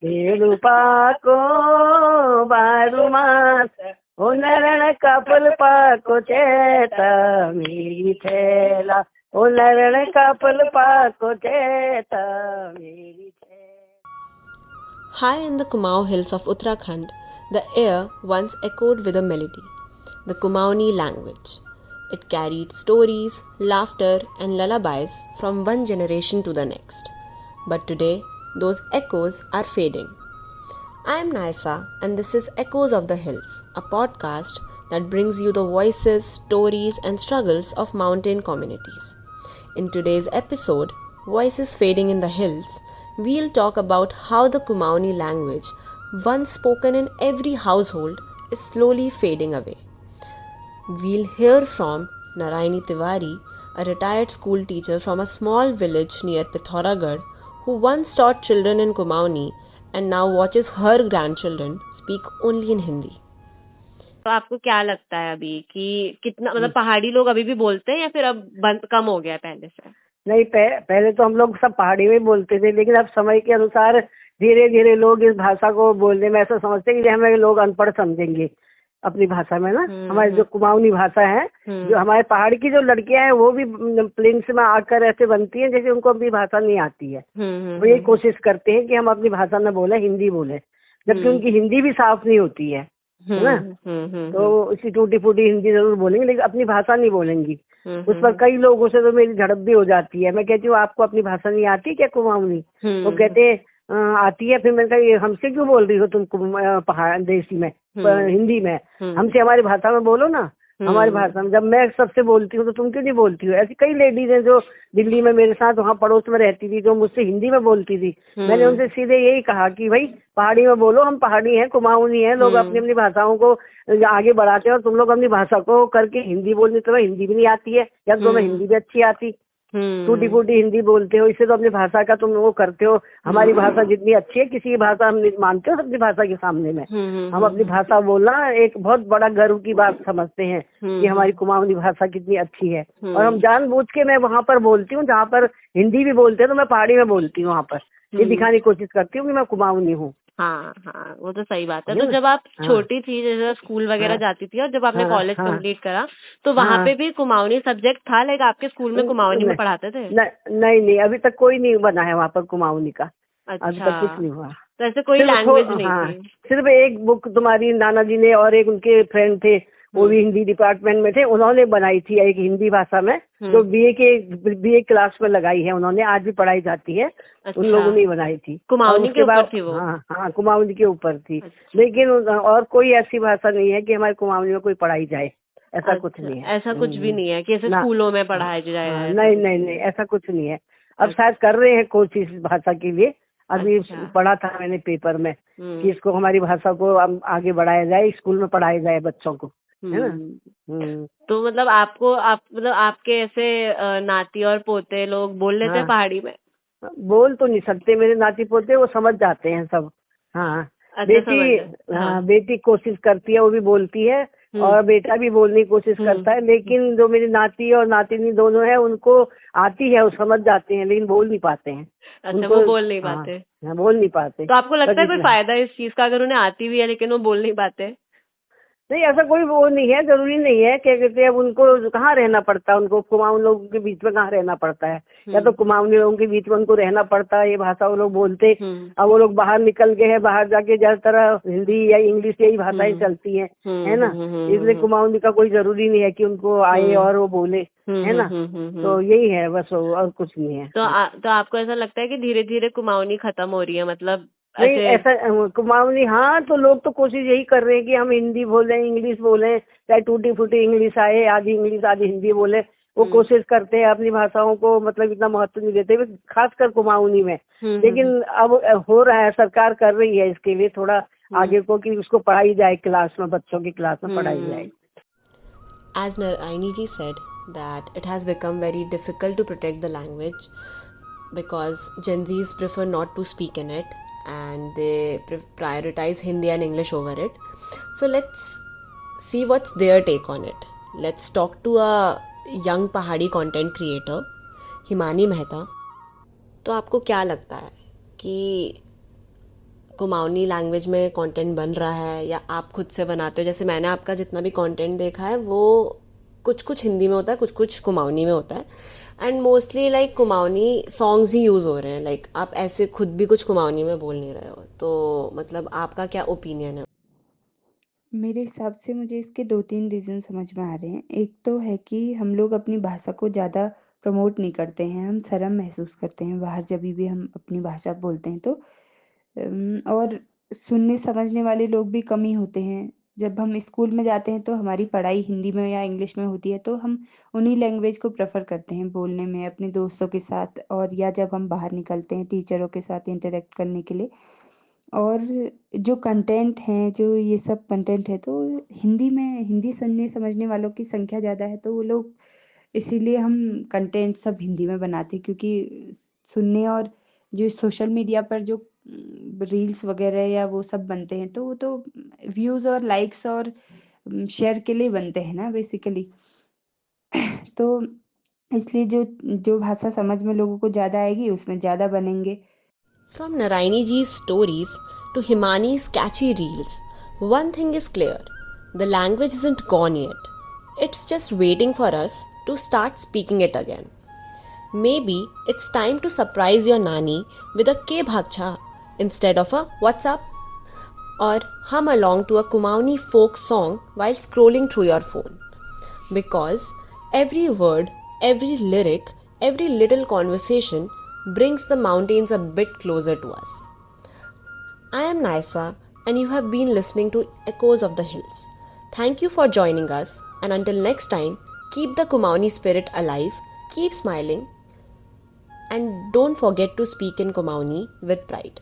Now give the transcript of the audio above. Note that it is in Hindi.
पेड़ पाको बारू मास उनरण कपल पाको चेता मेरी थैला उनरण कपल पाको चेता मेरी थैला. High in the Kumaon hills of Uttarakhand, the air once echoed with a melody, the Kumaoni language. It carried stories, laughter, and lullabies from one generation to the next. But today, those echoes are fading. I am Naisa, and this is Echoes of the Hills, a podcast that brings you the voices, stories, and struggles of mountain communities. In today's episode, Voices Fading in the Hills, we'll talk about how the Kumaoni language, once spoken in every household, is slowly fading away. We'll hear from Narayani Tiwari, a retired school teacher from a small village near Pithoragarh, who once taught children in Kumaoni and now watches her grandchildren speak only in Hindi. तो आपको क्या लगता है अभी कि कितना मतलब पहाड़ी लोग अभी भी बोलते हैं या फिर अब बंद कम हो गया है पहले से? नहीं, पहले तो हम लोग सब पहाड़ी में बोलते थे, लेकिन अब समय के अनुसार धीरे धीरे लोग इस भाषा को बोलने में ऐसा समझते हैं कि हमें लोग अनपढ़ समझेंगे अपनी भाषा में ना. हमारी जो कुमाऊनी भाषा है, जो हमारे पहाड़ की जो लड़कियां हैं वो भी प्लेन्स में आकर ऐसे बनती हैं जैसे उनको अपनी भाषा नहीं आती है. वो ये कोशिश करते हैं कि हम अपनी भाषा न बोले, हिंदी बोले, जबकि उनकी हिंदी भी साफ नहीं होती है ना. तो इसी टूटी फूटी हिंदी जरूर बोलेंगे लेकिन अपनी भाषा नहीं बोलेंगी. उस पर कई लोगों से तो मेरी झड़प भी हो जाती है. मैं कहती हूँ आपको अपनी भाषा नहीं आती क्या कुमाऊनी? वो कहते हैं आती है. फिर मैंने कहा ये हमसे क्यों बोल रही हो तुम पहाड़ देसी में, हिंदी में? हमसे हमारी भाषा में बोलो ना, हमारी भाषा में. जब मैं सबसे बोलती हूँ तो तुम क्यों नहीं बोलती हो? ऐसी कई लेडीज हैं जो दिल्ली में मेरे साथ वहाँ पड़ोस में रहती थी, जो मुझसे हिंदी में बोलती थी. मैंने उनसे सीधे यही कहा कि भाई पहाड़ी में बोलो, हम पहाड़ी हैं, कुमाऊनी हैं. लोग अपनी अपनी भाषाओं को आगे बढ़ाते हैं और तुम लोग अपनी भाषा को करके हिंदी बोलने, तुम्हें हिंदी भी नहीं आती है या तुम्हें हिंदी भी अच्छी आती, टूटी फूटी हिंदी बोलते हो. इससे तो अपनी भाषा का तुम वो करते हो. हमारी भाषा जितनी अच्छी है किसी की भाषा हम नहीं मानते हो अपनी भाषा के सामने में. हम अपनी भाषा बोलना एक बहुत बड़ा गर्व की बात समझते हैं कि हमारी कुमाऊनी भाषा कितनी अच्छी है. और हम जानबूझ के मैं वहाँ पर बोलती हूँ जहाँ पर हिंदी भी बोलते हैं तो मैं पहाड़ी में बोलती हूँ. वहाँ पर ये दिखाने की कोशिश करती हूँ कि मैं कुमाऊनी हूँ. हाँ हाँ, वो तो सही बात है. तो जब आप छोटी थी, जैसे स्कूल वगैरह जाती थी और जब आपने कॉलेज कंप्लीट करा तो वहाँ पे भी कुमाऊनी सब्जेक्ट था? लाइक आपके स्कूल में कुमाऊनी में पढ़ाते थे? नहीं, अभी तक कोई नहीं बना है वहाँ पर कुमाऊनी का. अभी तक कुछ नहीं हुआ. तो ऐसे कोई लैंग्वेज नहीं थी? सिर्फ एक बुक तुम्हारी नाना जी ने और एक उनके फ्रेंड थे, वो भी हिंदी डिपार्टमेंट में थे, उन्होंने बनाई थी एक हिंदी भाषा में, जो बीए क्लास में लगाई है उन्होंने, आज भी पढ़ाई जाती है. उन लोगों ने बनाई थी. कुमाऊनी के ऊपर थी वो? हाँ, कुमाऊनी के ऊपर थी. लेकिन और कोई ऐसी भाषा नहीं है कि हमारे कुमाऊनी में कोई पढ़ाई जाए. ऐसा कुछ नहीं है. ऐसा कुछ भी नहीं है कि ऐसे स्कूलों में पढ़ाया जाए? नहीं, ऐसा कुछ नहीं है. अब शायद कर रहे हैं कोशिश भाषा के लिए. अभी पढ़ा था मैंने पेपर में कि इसको हमारी भाषा को आगे बढ़ाया जाए, स्कूल में पढ़ाया जाए बच्चों को, है ना. तो मतलब आपके ऐसे नाती और पोते लोग बोल लेते हैं पहाड़ी में? बोल तो नहीं सकते मेरे नाती पोते, वो समझ जाते हैं सब. हाँ, बेटी कोशिश करती है, वो भी बोलती है, और बेटा भी बोलने की कोशिश करता है. लेकिन जो मेरी नाती और नातिनी दोनों है उनको आती है, वो समझ जाते हैं लेकिन बोल नहीं पाते हैं. अच्छा, वो बोल नहीं पाते? बोल नहीं पाते. तो आपको लगता है कोई फायदा है इस चीज का अगर उन्हें आती भी है लेकिन वो बोल नहीं पाते? नहीं, ऐसा कोई वो नहीं है, जरूरी नहीं है. क्या कहते हैं, अब उनको कहाँ रहना पड़ता है, उनको कुमाऊन लोगों के बीच में कहाँ रहना पड़ता है, या तो कुमाऊनी लोगों के बीच में उनको रहना पड़ता है. ये भाषा वो लोग बोलते. अब वो लोग बाहर निकल गए हैं, बाहर जाके ज्यादातर हिंदी या इंग्लिश यही भाषाएं चलती हैं, है ना. इसलिए कुमाऊनी का कोई जरूरी नहीं है कि उनको आए और वो बोले, है ना. तो यही है बस, और कुछ नहीं है. तो आपको ऐसा लगता है कि धीरे धीरे कुमाऊनी खत्म हो रही है? मतलब नहीं, ऐसा कुमाऊनी, हाँ, तो लोग तो कोशिश यही कर रहे हैं कि हम हिंदी बोलें, इंग्लिश बोलें, चाहे टूटी फूटी इंग्लिश आए, आधी इंग्लिश आधी हिंदी बोले. वो कोशिश करते हैं अपनी भाषाओं को, मतलब इतना महत्व नहीं देते, खासकर कुमाऊनी में. लेकिन अब हो रहा है, सरकार कर रही है इसके लिए थोड़ा आगे को कि उसको पढ़ाई जाए क्लास में, बच्चों की क्लास में पढ़ाई जाए. As Narayani ji said that it has become very difficult to protect the language because Gen Zs prefer not to speak in it and they prioritize Hindi and English over it. So let's see what's their take on it. Let's talk to a young Pahadi content creator, Himani Mehta. तो आपको क्या लगता है कि कुमाऊनी लैंग्वेज में कंटेंट बन रहा है या आप खुद से बनाते हो? जैसे मैंने आपका जितना भी कंटेंट देखा है वो कुछ कुछ हिंदी में होता है, कुछ कुछ कुमाऊनी में होता है, and mostly like Kumaoni songs he use हो रहे हैं. लाइक आप ऐसे खुद भी कुछ कुमाऊनी में बोल नहीं रहे हो, तो मतलब आपका क्या ओपिनियन है? मेरे हिसाब से मुझे इसके 2-3 रीज़न समझ में आ रहे हैं। एक तो है कि हम लोग अपनी भाषा को ज़्यादा प्रमोट नहीं करते हैं, हम शर्म महसूस करते हैं बाहर जभी भी हम अपनी भाषा बोलते हैं तो। और सुनने समझने वाले लोग भी कम ही होते हैं। जब हम स्कूल में जाते हैं तो हमारी पढ़ाई हिंदी में या इंग्लिश में होती है तो हम उन्हीं लैंग्वेज को प्रेफ़र करते हैं बोलने में अपने दोस्तों के साथ और या जब हम बाहर निकलते हैं टीचरों के साथ इंटरैक्ट करने के लिए। और जो कंटेंट हैं, जो ये सब कंटेंट है तो हिंदी में हिंदी सुनने समझने वालों की संख्या ज़्यादा है तो वो लोग इसीलिए हम कंटेंट सब हिंदी में बनाते हैं क्योंकि सुनने और जो सोशल मीडिया पर जो रील्स वगैरह या वो सब बनते हैं तो वो तो व्यूज़ और लाइक्स और शेयर के लिए बनते हैं ना बेसिकली। तो इसलिए जो जो भाषा समझ में लोगों को ज़्यादा आएगी उसमें ज़्यादा बनेंगे। From Naraini ji's stories to Himani's catchy reels, one thing is clear: the language isn't gone yet. It's just waiting for us to start speaking it again. Maybe it's time to surprise your nani with a Ke Bhagcha instead of a What's up? Or hum along to a Kumauni folk song while scrolling through your phone. Because every word, every lyric, every little conversation brings the mountains a bit closer to us. I am Naisa, and you have been listening to Echoes of the Hills. Thank you for joining us, and until next time, keep the Kumauni spirit alive, keep smiling, and don't forget to speak in Kumauni with pride.